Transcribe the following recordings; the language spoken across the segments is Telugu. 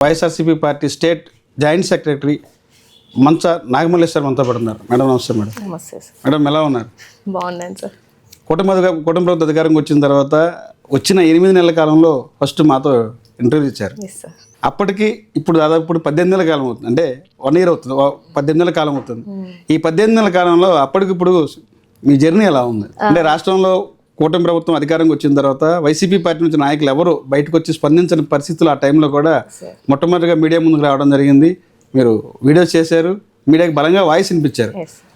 YSRCP party state joint secretary Mancha Nagamalleshwar మనతో పడుతున్నారు. మేడం నమస్తే. మేడం నమస్తే సార్. మేడం ఎలా ఉన్నారు? బాగున్నాను సార్. కుటుంబ ప్రభుత్వ అధికారంకి వచ్చిన తర్వాత వచ్చిన 8 నెలల కాలంలో ఫస్ట్ మాతో ఇంటర్వ్యూ ఇచ్చారు. అప్పటికి ఇప్పుడు దాదాపు 18 నెలల కాలం అవుతుంది, అంటే 1 year అవుతుంది, 18 నెలల కాలం అవుతుంది. ఈ 18 నెలల కాలంలో అప్పటికిప్పుడు మీ జర్నీ ఎలా ఉంది? అంటే రాష్ట్రంలో కూటమి ప్రభుత్వం అధికారంకి వచ్చిన తర్వాత వైసీపీ పార్టీ నుంచి నాయకులు ఎవరు బయటకు వచ్చి స్పందించని పరిస్థితులు ఆ టైంలో కూడా మొట్టమొదటిగా మీడియా ముందుకు రావడం జరిగింది. మీరు వీడియోస్ చేశారు, మీడియాకి బలంగా వాయిస్ వినిపించారు.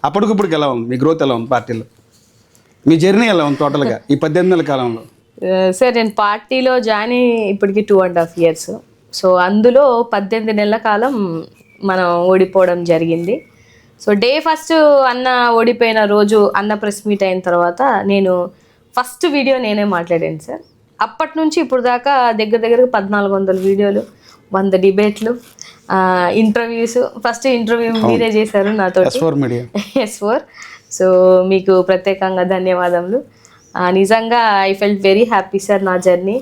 అప్పటికిప్పుడు ఎలా ఉంది మీ గ్రోత్? ఎలా ఉంది పార్టీలో? మీ జర్నీ ఎలా ఉంది టోటల్గా ఈ 18 నెలల కాలంలో? సార్ నేను పార్టీలో జాయిన్ అయ్యి ఇప్పటికి 2.5 years. సో అందులో 18 నెలల కాలం మనం ఓడిపోవడం జరిగింది. సో డే ఫస్ట్ అన్న ఓడిపోయిన రోజు అన్న ప్రెస్ మీట్ అయిన తర్వాత నేను ఫస్ట్ వీడియో నేనే మాట్లాడాను సార్. అప్పటి నుంచి ఇప్పుడు దాకా దగ్గర 1400 వీడియోలు, 100 డిబేట్లు, ఇంటర్వ్యూస్. ఫస్ట్ ఇంటర్వ్యూ మీరే చేశారు నాతో, S4. సో మీకు ప్రత్యేకంగా ధన్యవాదములు. నిజంగా I felt very happy sir నా జర్నీ.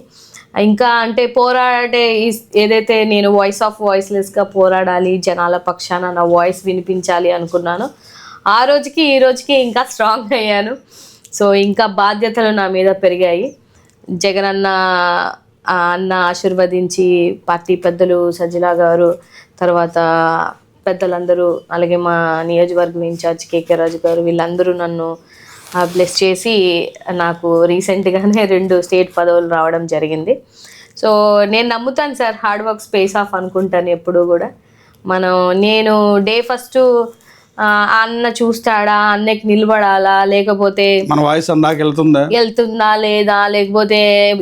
ఇంకా అంటే పోరాడే ఏదైతే నేను వాయిస్లెస్గా పోరాడాలి, జనాల పక్షాన నా వాయిస్ వినిపించాలి అనుకున్నాను, ఆ రోజుకి ఈ రోజుకి ఇంకా స్ట్రాంగ్ అయ్యాను. సో ఇంకా బాధ్యతలు నా మీద పెరిగాయి. జగన్ అన్న ఆశీర్వదించి పార్టీ పెద్దలు సజ్జలా గారు, తర్వాత పెద్దలందరూ, అలాగే మా నియోజకవర్గం ఇన్ఛార్జ్ కేకే రాజు గారు, వీళ్ళందరూ నన్ను బ్లెస్ చేసి నాకు రీసెంట్గానే 2 స్టేట్ పదవులు రావడం జరిగింది. సో నేను నమ్ముతాను sir, hard work space of అనుకుంటాను ఎప్పుడు కూడా. నేను డే ఫస్ట్ అన్న చూస్తాడా, అన్నకి నిలబడాలా, లేకపోతే మన వాయిస్ వెళ్తుందా లేదా, లేకపోతే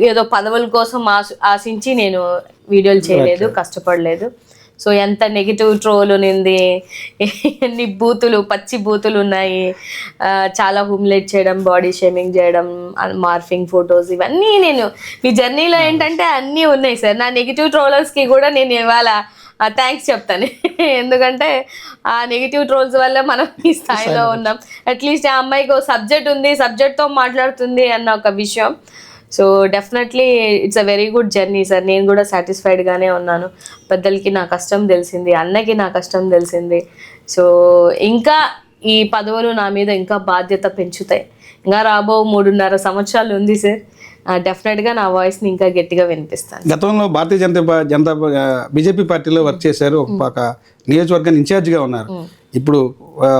ఏదో పదవుల కోసం ఆశించి నేను వీడియోలు చేయలేదు, కష్టపడలేదు. సో ఎంత నెగిటివ్ ట్రోల్ ఉంది, ఎన్ని పచ్చి బూతులు ఉన్నాయి, చాలా హ్యూమిలేట్ చేయడం, బాడీ షేమింగ్ చేయడం, మార్ఫింగ్ ఫొటోస్, ఇవన్నీ నేను మీ జర్నీలో ఏంటంటే అన్నీ ఉన్నాయి సార్. నా నెగిటివ్ ట్రోలర్స్కి కూడా నేను ఇవాళ థ్యాంక్స్ చెప్తాను. ఎందుకంటే ఆ నెగిటివ్ ట్రోల్స్ వల్ల మనం ఈ స్థాయిలో ఉన్నాం. అట్లీస్ట్ ఆ అమ్మాయికి ఒక సబ్జెక్ట్ ఉంది, సబ్జెక్ట్తో మాట్లాడుతుంది అన్న ఒక విషయం. So definitely it's a very good journey sir. నేను కూడా సాటిస్ఫైడ్గానే ఉన్నాను. పెద్దలకి నా కష్టం తెలిసింది, అన్నకి నా కష్టం తెలిసింది. సో ఇంకా ఈ పదవులు నా మీద ఇంకా బాధ్యత పెంచుతాయి. ఇంకా రాబో 3.5 సంవత్సరాలు ఉంది సార్. డెఫినెట్గా నా వాయిస్ని ఇంకా గట్టిగా వినిపిస్తాను. గతంలో భారతీయ జనతా బీజేపీ పార్టీలో వర్క్ చేశారు, ఒక నియోజకవర్గాన్ని ఇన్ఛార్జిగా ఉన్నారు. ఇప్పుడు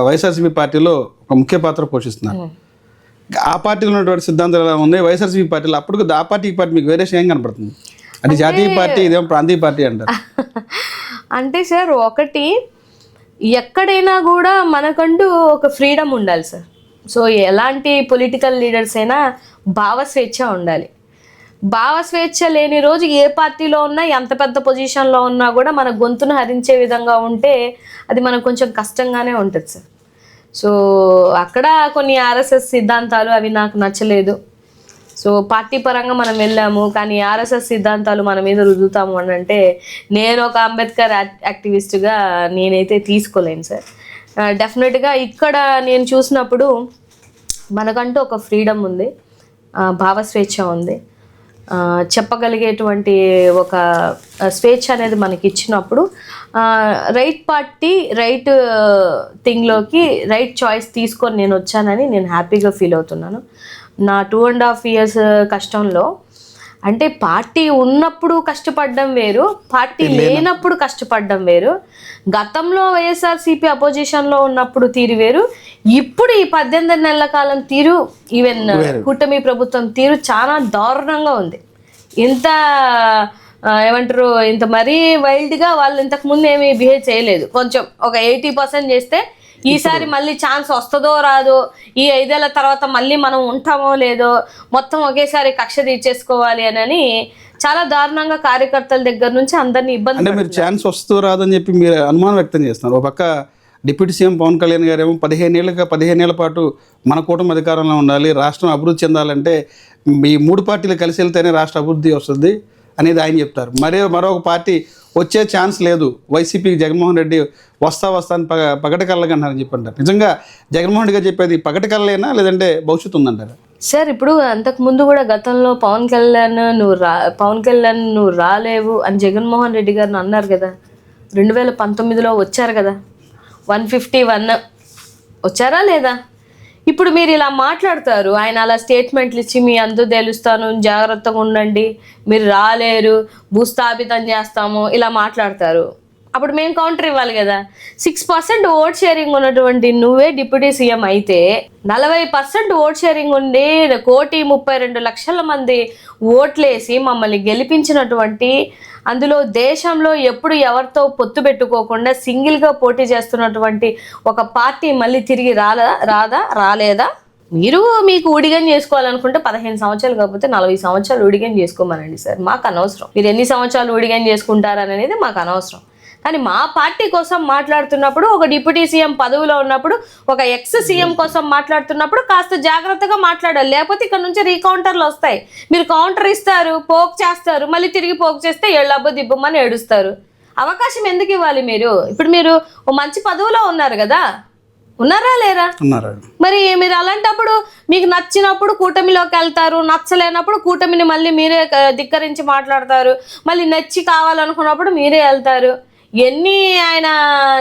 వైఎస్ఆర్సీపీ పార్టీలో ఒక ముఖ్య పాత్ర పోషిస్తున్నారు. ఆ పార్టీలో ఉన్నటువంటి సిద్ధాంతాలు ఎలా ఉంది? వైఎస్ఆర్సీపీ పార్టీలో అప్పుడు ఆ పార్టీ మీకు వేరియేషన్ ఏం కనపడుతుంది? అది జాతీయ పార్టీ, ఇదేమో ప్రాంతీయ పార్టీ అంటారు. అంటే సార్ ఒకటి, ఎక్కడైనా కూడా మనకంటూ ఒక ఫ్రీడమ్ ఉండాలి సార్. సో ఎలాంటి పొలిటికల్ లీడర్స్ అయినా భావస్వేచ్ఛ ఉండాలి. భావస్వేచ్ఛ లేని రోజు ఏ పార్టీలో ఉన్నా, ఎంత పెద్ద పొజిషన్లో ఉన్నా కూడా మన గొంతును హరించే విధంగా ఉంటే అది మనకు కొంచెం కష్టంగానే ఉంటుంది సార్. సో అక్కడ కొన్ని RSS సిద్ధాంతాలు అవి నాకు నచ్చలేదు. సో పార్టీ పరంగా మనం వెళ్ళాము, కానీ RSS సిద్ధాంతాలు మన మీద రుద్దుతాము అని అంటే నేను ఒక అంబేద్కర్ యాక్టివిస్ట్గా నేనైతే తీసుకోలేను సార్. డెఫినెట్గా ఇక్కడ నేను చూసినప్పుడు మనకంటూ ఒక ఫ్రీడమ్ ఉంది, భావస్వేచ్ఛ ఉంది, చెప్పగలిగేటువంటి ఒక స్వేచ్ఛ అనేది మనకి ఇచ్చినప్పుడు రైట్ పార్టీ రైట్ థింగ్లోకి రైట్ చాయిస్ తీసుకొని నేను వచ్చానని నేను హ్యాపీగా ఫీల్ అవుతున్నాను. నా 2.5 years కష్టంలో, అంటే పార్టీ ఉన్నప్పుడు కష్టపడడం వేరు, పార్టీ లేనప్పుడు కష్టపడడం వేరు. గతంలో వైఎస్ఆర్సీపీ అపోజిషన్లో ఉన్నప్పుడు తీరు వేరు, ఇప్పుడు ఈ 18 నెలల కాలం తీరు, ఈవెన్ కూటమి ప్రభుత్వం తీరు చాలా దారుణంగా ఉంది. ఇంత ఏమంటారు, ఇంత మరీ వైల్డ్గా వాళ్ళు ఇంతకుముందు ఏమీ బిహేవ్ చేయలేదు. కొంచెం ఒక 80% చేస్తే ఈసారి మళ్ళీ ఛాన్స్ వస్తుందో రాదో, ఈ 5 ఏళ్ల తర్వాత మళ్ళీ మనం ఉంటామో లేదో, మొత్తం ఒకేసారి కక్ష తీర్చేసుకోవాలి అని చాలా దారుణంగా కార్యకర్తల దగ్గర నుంచి అందరినీ ఇబ్బంది. అంటే మీరు ఛాన్స్ వస్తుందో రాదని చెప్పి మీరు అనుమానం వ్యక్తం చేస్తున్నారు. ఒక పక్క డిప్యూటీ సీఎం పవన్ కళ్యాణ్ గారు ఏమో 15 ఏళ్ల పాటు మన కూటమి అధికారంలో ఉండాలి, రాష్ట్రం అభివృద్ధి చెందాలంటే ఈ 3 పార్టీలు కలిసి వెళ్తేనే రాష్ట్ర అభివృద్ధి వస్తుంది అనేది ఆయన చెప్తారు. మరొక పార్టీ వచ్చే ఛాన్స్ లేదు, వైసీపీకి జగన్మోహన్ రెడ్డి వస్తా అని పగటి కళ్ళగా అంటారని చెప్పంటారు. నిజంగా జగన్మోహన్ రెడ్డి గారు చెప్పేది పగటి కళ్ళేనా, లేదంటే భవిష్యత్తు ఉందంటారా? సార్ ఇప్పుడు అంతకు ముందు కూడా గతంలో పవన్ కళ్యాణ్ నువ్వు రాలేవు అని జగన్మోహన్ రెడ్డి గారిని అన్నారు కదా. 2019లో వచ్చారు కదా, 151 వచ్చారా లేదా? ఇప్పుడు మీరు ఇలా మాట్లాడతారు, ఆయన అలా స్టేట్మెంట్లు ఇచ్చి మీ అందు తెలుస్తాను, జాగ్రత్తగా ఉండండి, మీరు రాలేరు, భూస్థాపితం చేస్తాము ఇలా మాట్లాడతారు. అప్పుడు మేము కౌంటర్ ఇవ్వాలి కదా. 6% ఓట్ షేరింగ్ ఉన్నటువంటి నువ్వే డిప్యూటీ సీఎం అయితే 40% ఓట్ షేరింగ్ ఉండి 1,32,00,000 మంది ఓట్లేసి మమ్మల్ని గెలిపించినటువంటి, అందులో దేశంలో ఎప్పుడు ఎవరితో పొత్తు పెట్టుకోకుండా సింగిల్గా పోటీ చేస్తున్నటువంటి ఒక పార్టీ మళ్ళీ తిరిగి రాలేదా? మీరు మీకు ఊడిగం చేసుకోవాలనుకుంటే 15 సంవత్సరాలు కాకపోతే 40 సంవత్సరాలు ఊడిగం చేసుకోమనండి సార్, మాకు అనవసరం. మీరు ఎన్ని సంవత్సరాలు ఊడిగం చేసుకుంటారనేది మాకు అనవసరం. కానీ మా పార్టీ కోసం మాట్లాడుతున్నప్పుడు, ఒక డిప్యూటీ సీఎం పదవిలో ఉన్నప్పుడు, ఒక ఎక్స్ సీఎం కోసం మాట్లాడుతున్నప్పుడు కాస్త జాగ్రత్తగా మాట్లాడాలి. లేకపోతే ఇక్కడ నుంచి రీకౌంటర్లు వస్తాయి. మీరు కౌంటర్ ఇస్తారు, పోక్ చేస్తారు, మళ్ళీ తిరిగి పోక్ చేస్తే ఎళ్ళబ్బో దిబ్బమని ఏడుస్తారు. అవకాశం ఎందుకు ఇవ్వాలి మీరు? ఇప్పుడు మీరు ఓ మంచి పదవిలో ఉన్నారు కదా, ఉన్నారా లేరా? మరి మీరు అలాంటప్పుడు మీకు నచ్చినప్పుడు కూటమిలోకి వెళ్తారు, నచ్చలేనప్పుడు కూటమిని మళ్ళీ మీరే ధిక్కరించి మాట్లాడతారు, మళ్ళీ నచ్చి కావాలనుకున్నప్పుడు మీరే వెళ్తారు. ఎన్ని ఆయన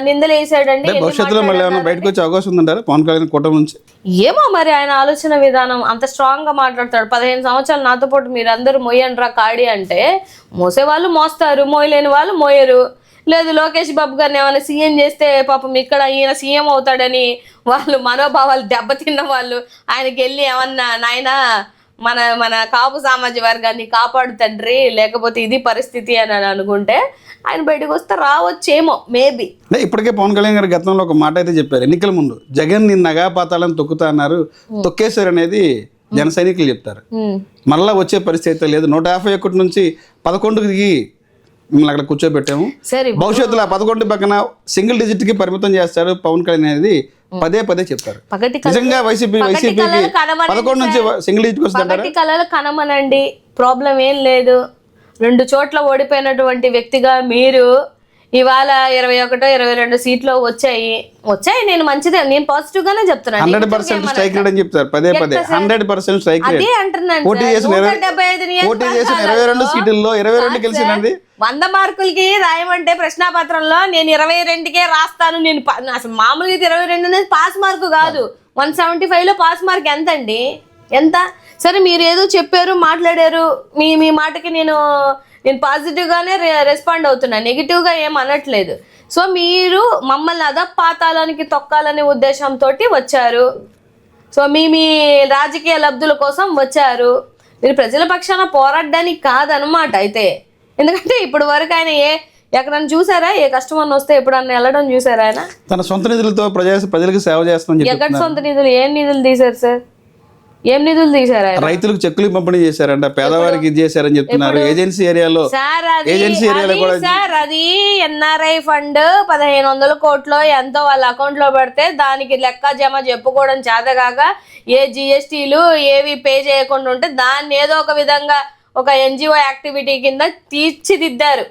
నిందలు వేసాడండి. భవిష్యత్తులో మళ్ళీ ఏమైనా బయటకు వచ్చే అవకాశం ఉందంటారా పవన్ కళ్యాణ్ కూటమి నుంచి? ఏమో మరి, ఆయన ఆలోచన విధానం అంత స్ట్రాంగ్ గా మాట్లాడతాడు. 15 సంవత్సరాలు నాతో పాటు మీరందరూ మోయండ్రా కాడి అంటే, మోసేవాళ్ళు మోస్తారు, మోయలేని వాళ్ళు మోయరు. లేదు లోకేష్ బాబు గారిని ఏమైనా సీఎం చేస్తే పాపం ఇక్కడ ఈయన సీఎం అవుతాడని వాళ్ళు మనోభావాలు దెబ్బతిన్న వాళ్ళు ఆయనకి వెళ్ళి ఏమన్నా నాయనా మన కాపు సామాజిక వర్గాన్ని కాపాడు తండ్రి, లేకపోతే ఇది పరిస్థితి అని అనుకుంటే ఆయన బయటకు వస్తే రావచ్చేమో మేబీ. ఇప్పటికే పవన్ కళ్యాణ్ గారు గతంలో ఒక మాట అయితే చెప్పారు, ఎన్నికల ముందు జగన్ ని నగాపాతాలను తొక్కుతా అన్నారు, తొక్కేశారు అనేది జన సైనికులు చెప్తారు. మళ్ళా వచ్చే పరిస్థితి లేదు. 151 నుంచి 11కి మిమ్మల్ని అక్కడ కూర్చోబెట్టాము. భవిష్యత్తులో 11 పక్కన సింగిల్ డిజిట్ కి పరిమితం చేస్తారు పవన్ కళ్యాణ్ అనేది పదే చెప్తారు. నిజంగా వైసీపీకి 11 నుంచి సింగిల్ డిజిట్ వస్తుంటారు. కళలు కనమనండి, ప్రాబ్లం ఏం లేదు. 2 చోట్ల ఓడిపోయినటువంటి వ్యక్తిగా మీరు ఇవాళ 21, 22 సీట్లు వచ్చాయి. నేను మంచిదే, నేను పాజిటివ్ గానే చెప్తున్నాను. 100% స్ట్రైక్ రేట్ అని చెప్తారు పదే 100% స్ట్రైక్ రేట్. అదే అంటున్నాను. పోటీ చేసిన 22 సీట్లలో 22 గెలిచినండి. 100 మార్కులకి రాయమంటే ప్రశ్నాపత్రంలో నేను 22కే రాస్తాను. నేను అసలు మామూలుగా 22 అనేది పాస్ మార్కు కాదు. 175లో పాస్ మార్క్ ఎంత అండి? ఎంత? సరే మీరు ఏదో చెప్పారు, మాట్లాడారు, మీ మాటకి నేను పాజిటివ్గానే రెస్పాండ్ అవుతున్నా, నెగిటివ్గా ఏం అనట్లేదు. సో మీరు మమ్మల్ని అధపాతాళానికి తొక్కాలనే ఉద్దేశంతో వచ్చారు. సో మీ రాజకీయ లబ్ధుల కోసం వచ్చారు. మీరు ప్రజల పక్షాన పోరాడడానికి కాదనమాట అయితే. ఎందుకంటే ఇప్పుడు వరకు ఆయన ఎక్కడన్నా చూసారా? ఏ కస్టమర్ వస్తే ఎప్పుడన్నా వెళ్ళడం చూసారా? ఆయన తన సొంత నిధులతో ప్రజలకు సేవ చేస్తామని చెప్పి ఎక్కడ సొంత నిధులు? ఏం నిధులు తీశారు సార్? ఏం నిధులు తీశారు? రైతులకు చెక్కులు పంపిణీ చేశారంట, పేదవారికి ఇది చేశారని చెప్తున్నారు. ఏజెన్సీ ఏరియాలో కూడా సార్ అది ఎన్ఆర్ఐ ఫండ్ 1500 కోట్లు ఎంతో వాళ్ళ అకౌంట్ లో పెడితే దానికి లెక్క జమ చెప్పుకోవడం చేతగాక ఏ జిఎస్టీలు ఏవి పే చేయకుండా ఉంటే దాన్ని ఏదో ఒక విధంగా ఒక ఎన్జిఓ యాక్టివిటీ కింద తీర్చిదిద్దారు.